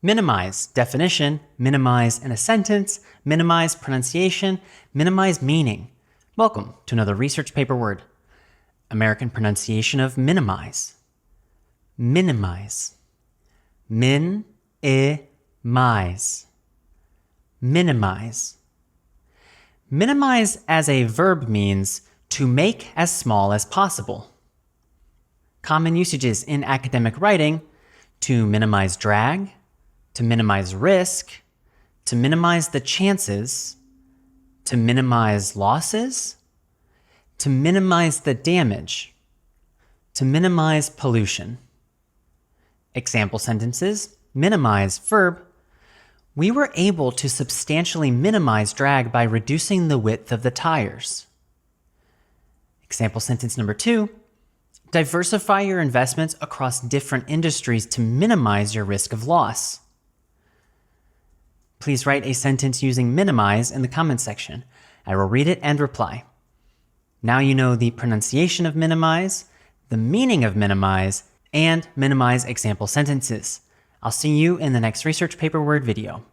Minimize, definition, minimize in a sentence, minimize pronunciation, minimize meaning. Welcome to another research paper word. American pronunciation of minimize. Minimize. Min-i-mize. Minimize. Minimize as a verb means to make as small as possible. Common usages in academic writing: to minimize drag, to minimize risk, to minimize the chances, to minimize losses, to minimize the damage, to minimize pollution. Example sentences: minimize, verb. We were able to substantially minimize drag by reducing the width of the tires. Example sentence number 2. Diversify your investments across different industries to minimize your risk of loss. Please write a sentence using minimize in the comments section. I will read it and reply. Now you know the pronunciation of minimize, the meaning of minimize, and minimize example sentences. I'll see you in the next research paper word video.